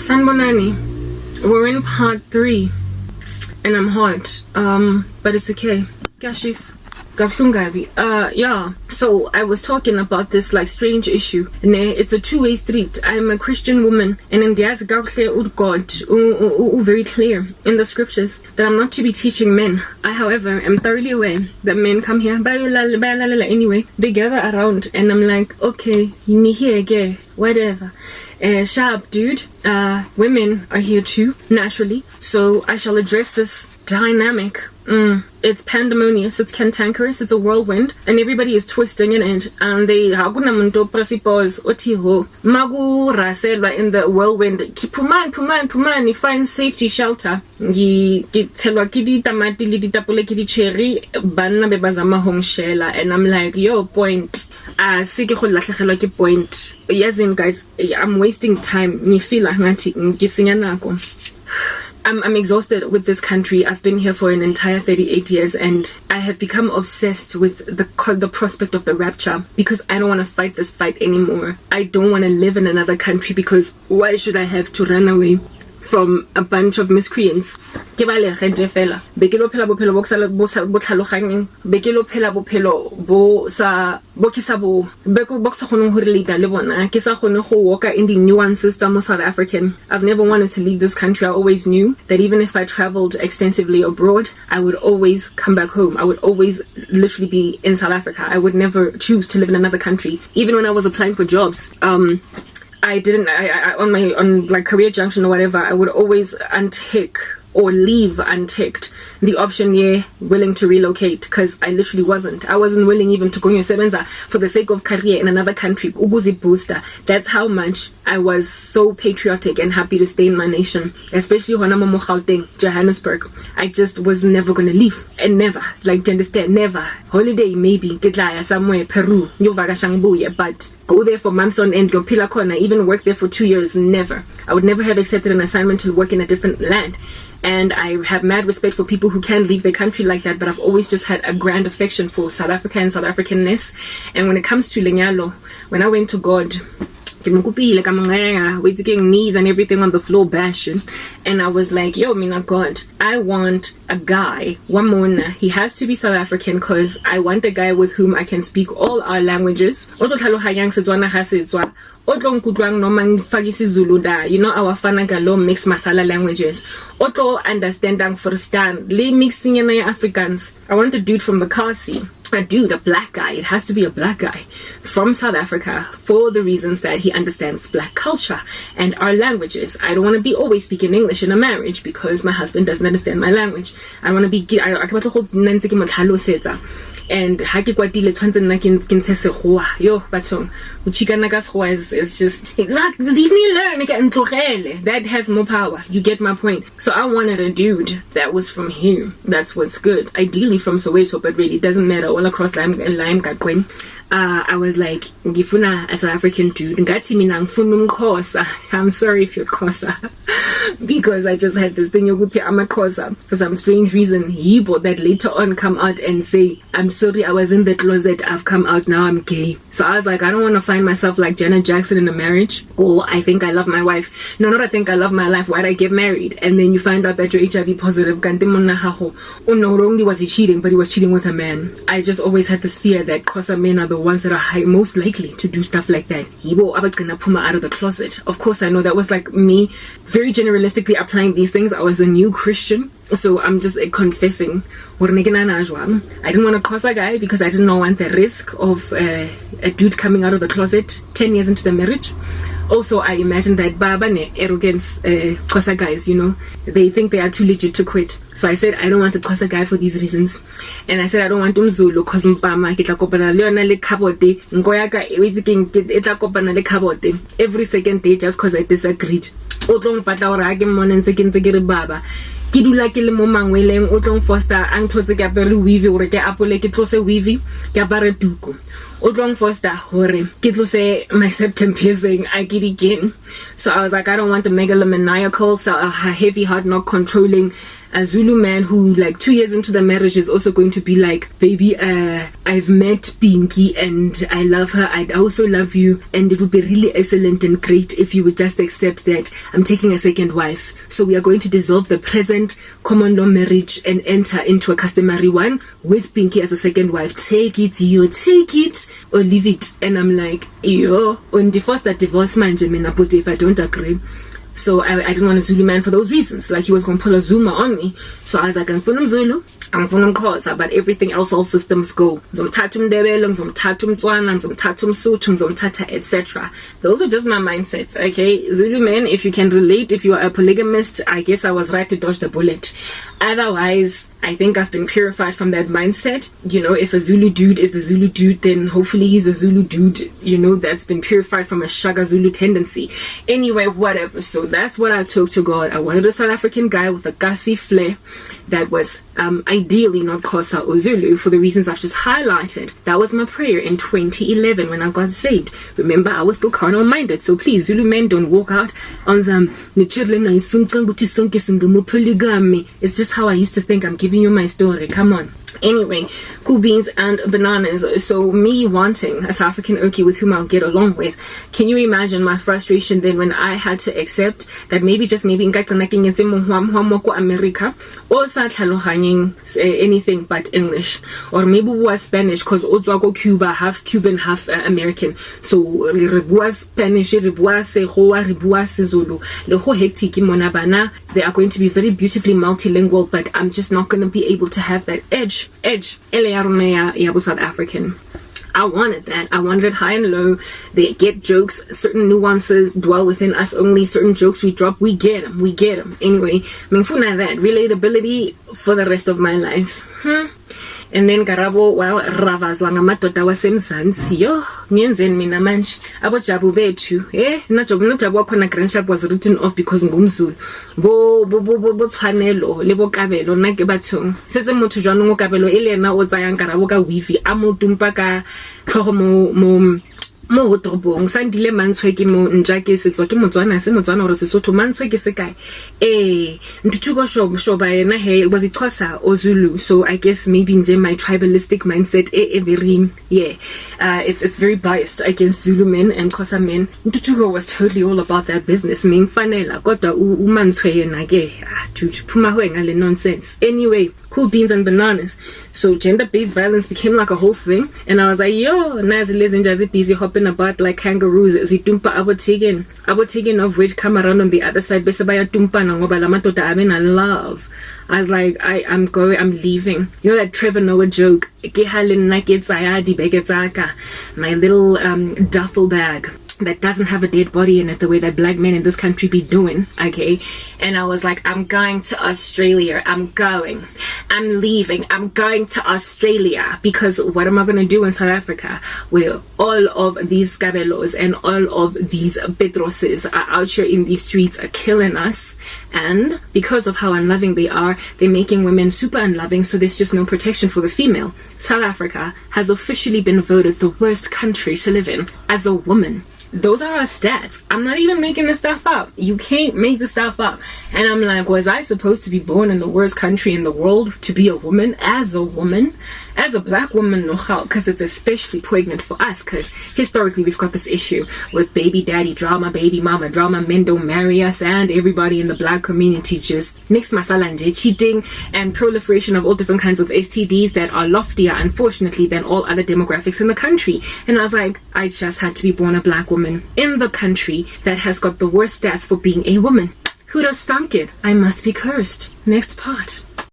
Sanbonani, we're in part 3 and I'm hot, but it's okay. Gashis. Yeah, so I was talking about this like strange issue. It's a two-way street. I'm a Christian woman, and in God, very clear in the scriptures that I'm not to be teaching men. I, however, am thoroughly aware that men come here, anyway, they gather around, and I'm like, okay, whatever. Sharp dude, women are here too, naturally, so I shall address this dynamic. It's pandemonious, it's cantankerous, it's a whirlwind, and everybody is twisting in it, and they hakuna muntu prasipos otiho magu raselwa in the whirlwind. Puman, find safety shelter. Telwa kidi tamati li ditapole kidi cherry banna be bazama home shela, and I'm like, yo, point. Sike go latlhegelwa ke point. Yes, guys, I'm wasting time. Ni feel ngathi ngisinya nako. I'm exhausted with this country. I've been here for an entire 38 years, and I have become obsessed with the prospect of the rapture, because I don't want to fight this fight anymore. I don't want to live in another country, because why should I have to run away from a bunch of miscreants? Bekelo phela bophelo bo ksala bo tlhaloganyeng, bekelo phela bophelo bo sa bo kisabo beko boxa khone ho relate le bona ke sa khone go walk in the nuances tsa mo South African. I've never wanted to leave this country. I always knew that even if I traveled extensively abroad, I would always come back home. I would always literally be in South Africa. I would never choose to live in another country. Even when I was applying for jobs, I on like Career Junction or whatever, I would always untick or leave unticked the option willing to relocate, because I literally wasn't willing even to go sebenza for the sake of career in another country. Uguzi booster. That's how much I was so patriotic and happy to stay in my nation, especially when I'm in Johannesburg. I just was never gonna leave, and never, like, do you understand? Never. Holiday maybe, get somewhere, Peru, but go there for months on end, go pila corner, even work there for 2 years, never. I would never have accepted an assignment to work in a different land. And I have mad respect for people who can leave their country like that, but I've always just had a grand affection for South Africa and South Africanness. And when it comes to Lenyalo, when I went to God, knees and everything on the floor bashing, and I was like, yo, mina God, I want a guy, Wamona, he has to be South African, because I want a guy with whom I can speak all our languages. You know, our Fanagalo mixed masala languages. Oto understand Forstan, le mixing in Africans. I want a dude from the Kasi. A dude, a black guy. It has to be a black guy from South Africa, for the reasons that he understands black culture and our languages. I don't want to be always speaking English in a marriage, because my husband doesn't understand my language. I want to be and haki kwatile tshwantse nna ke ntshe segwa yo bathong o chikana ka segwa is just like, leave me alone, that has more power. You get my point. So I wanted a dude that was from here. That's what's good. Ideally from Soweto, but really it doesn't matter, all across Lime Gagwen. I was like, ngifuna a South African dude. Ngathi mina ngifuna umkhosa. I'm sorry if you're Xhosa, because I just had this thing yokuthi I'm a Xhosa for some strange reason. Yibo that later on come out and say, I'm sorry, I was in the closet, I've come out, now I'm gay. So I was like, I don't want to find myself like Janet Jackson in a marriage, or I think I love my wife. No, not I think I love my life, why'd I get married? And then you find out that you're HIV positive. Oh no, not only was he cheating, but he was cheating with a man. I just always had this fear that Xhosa men are the ones that are most likely to do stuff like that. Yibo abagcina phuma out of the closet. Of course, I know that was like me very generalistically applying these things. I was a new Christian, so I'm just confessing. I didn't want to cross a guy because I didn't want the risk of a dude coming out of the closet 10 years into the marriage. Also, I imagine that baba ne arrogance Xhosa guys, you know, they think they are too legit to quit. So I said I don't want a Xhosa guy for these reasons, and I said I don't want umzulu cause mpama ke tla kopana le yona le khabote ngoyaka etla kopana le khabote every second day just cause I disagreed. O tlo mpatla hore ha ke mmone ntse ke re baba ke dula ke le mo mangweleng, o tlo foster ang thotse ke apere weave hore ke apole ke tlose weave ke apare tuku. O tlo foster hore ke tlose my septum piercing again. So I was like, I don't want a megalomaniacal, so a heavy heart, not controlling a Zulu man who like 2 years into the marriage is also going to be like, baby, I've met Pinky and I love her, I also love you, and it would be really excellent and great if you would just accept that I'm taking a second wife, so we are going to dissolve the present common law marriage and enter into a customary one with Pinky as a second wife. Take it, you take it or leave it. And I'm like, yo, on the first divorce manje mina, but if I don't agree. So I didn't want a Zulu man for those reasons. Like, he was going to pull a Zuma on me. So I was like, I'm from Zulu, I'm from Xhosa, but everything else, all systems go. Zomthatha Ndebele, Zomthatha Mtswana, Zomthatha Msuthu, Zomthatha, etc. Those were just my mindsets, okay? Zulu men, if you can relate, if you are a polygamist, I guess I was right to dodge the bullet. Otherwise, I think I've been purified from that mindset. You know, if a Zulu dude is the Zulu dude, then hopefully he's a Zulu dude, you know, that's been purified from a Shaga Zulu tendency. Anyway, whatever. So that's what I took to God. I wanted a South African guy with a gassy flair that was ideally not Xhosa or Zulu for the reasons I've just highlighted. That was my prayer in 2011 when I got saved. Remember, I was still carnal minded, so please, Zulu men, don't walk out on some polygamy. It's just how I used to think. I'm giving you my story. Come on. Anyway, cool beans and bananas. So me wanting a South African Okie with whom I'll get along with, can you imagine my frustration then when I had to accept that maybe just maybe America or sa tlhaloganyeng anything but English, or maybe was Spanish because otswa go Cuba, half Cuban, half American. So re bua Spanish, re bua Sekgowa, re bua Sezulu, le ho hectic mona bana. They are going to be very beautifully multilingual, but I'm just not going to be able to have that edge South African. I wanted that. I wanted it high and low. They get jokes, certain nuances dwell within us only. Certain jokes we drop, we get them. Anyway, mingfuna that relatability for the rest of my life. And then Karabo, well, ravazwa ngamadoda wasemzansi. Yo, ngenzeni mina manje. Abojabu bethu. Nojabu wakhona grandship was written off because ngumzulu. Bo tshwanelo le bo kabelo nna ke bathong. Setse motho jwanong go kabelo ile na o tsayang Karabo ka wifi a mo tumpa ka tlhogo mo hotobong sandile mantswe ke mo nja ke setswa ke motswana gore Sesotho mantswe ke se kae ntutuko shoba yena he was it Xhosa or Zulu, so I guess maybe nje my tribalistic mindset very it's very biased against Zulu men and Xhosa men. Ntutuko was totally all about that business mingfanela kodwa umantswe yena ke phuma ho ngale nonsense. Anyway, cool beans and bananas. So gender-based violence became like a whole thing, and I was like, yo, nazi lezinja busy hopping about like kangaroos. Zitumpa abo taken of which come around on the other side. Bese baya tumpa na ngoba la madoda abe na love. I was like, I'm leaving. You know that Trevor Noah joke? My little duffel bag that doesn't have a dead body in it, the way that black men in this country be doing, okay? And I was like, I'm going to Australia. I'm leaving. I'm going to Australia, because what am I going to do in South Africa where all of these Skabelos and all of these Petroses are out here in these streets are killing us, and because of how unloving they are, they're making women super unloving, so there's just no protection for the female. South Africa has officially been voted the worst country to live in as a woman. Those are our stats. I'm not even making this stuff up. You can't make this stuff up. And I'm like, was I supposed to be born in the worst country in the world to be a woman? As a black woman, no how, because it's especially poignant for us, because historically we've got this issue with baby daddy drama, baby mama drama, men don't marry us, and everybody in the black community just mixed masala and cheating and proliferation of all different kinds of STDs that are loftier, unfortunately, than all other demographics in the country. And I was like, I just had to be born a black woman in the country that has got the worst stats for being a woman. Who'd have thunk it? I must be cursed. Next part.